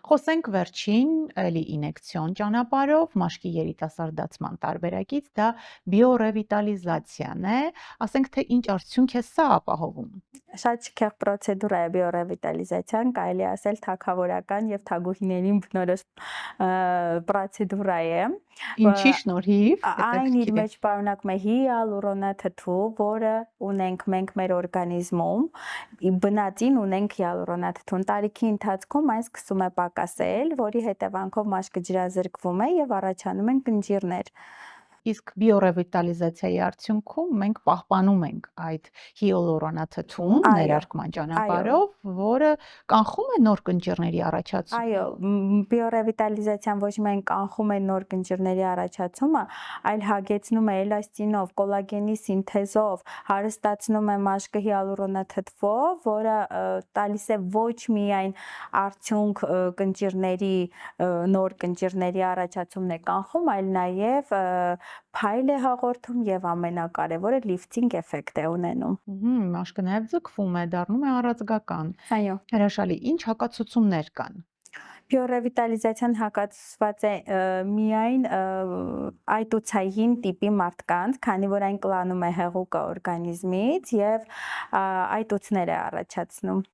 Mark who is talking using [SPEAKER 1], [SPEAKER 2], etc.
[SPEAKER 1] Խոսենք վերջին, էլի ինեկցիոն ճանապարհով, մաշկի երիտասարդացման տարբերակից, դա բիոռևիտալիզացիան է, ասենք թե ինչ արդյունք է սա ապահովում։
[SPEAKER 2] Շատ շքեղ պրոցեդուրա է բիոռևիտալիզացիան, կարելի է ասել թագավորական եւ թագուհիներին բնորոշ պրոցեդուրա է։
[SPEAKER 1] Ինչի շնորհիվ,
[SPEAKER 2] Այն իր
[SPEAKER 1] հետաքրքիր է։
[SPEAKER 2] մեջ պարունակում է հիալուրոնաթթու, որը ունենք մենք մեր օրգանիզմում, բնածին ունենք հիալուրոնաթթուն։ Տարիքի ընթացքում այն սկսում է պակասել, որի հետևանքով մաշկը ջրազրկվում է եւ առաջանում են կնճիռներ։
[SPEAKER 1] Իսկ բիոռևիտալիզացիայի արդյունքում մենք պահպանում ենք այդ հիալուրոնաթթուն
[SPEAKER 2] Այո,
[SPEAKER 1] ներարկման
[SPEAKER 2] այո։
[SPEAKER 1] ճանապարհով, որը կանխում է նոր կնճիռների առաջացումը։
[SPEAKER 2] Այո, բիոռևիտալիզացիան ոչ միայն կանխում է նոր կնճիռների առաջացումը, այլ հագեցնում է էլաստինով, կոլագենի սինթեզով, հարստացնում է մաշկը հիալուրոնաթթվով, որը տալիս է ոչ միայն արդյունք կնճիռների, նոր կնճիռների առաջացումն է կանխում, այլ նաև փայլ է հաղորդում եւ ամենակարևորը լիֆտինգ էֆեկտ է ունենում։
[SPEAKER 1] Մաշկը նաև ձգվում է, դառնում է առաձգական։
[SPEAKER 2] Այո։
[SPEAKER 1] Հրաշալի, ինչ հակացություններ կան։
[SPEAKER 2] Բիոռևիտալիզացիան հակացված է միայն այտուցային տիպի մարդկանց, քանի որ այն կլանում է հեղուկը օրգանիզմից եւ այտուցներ է առաջացնում։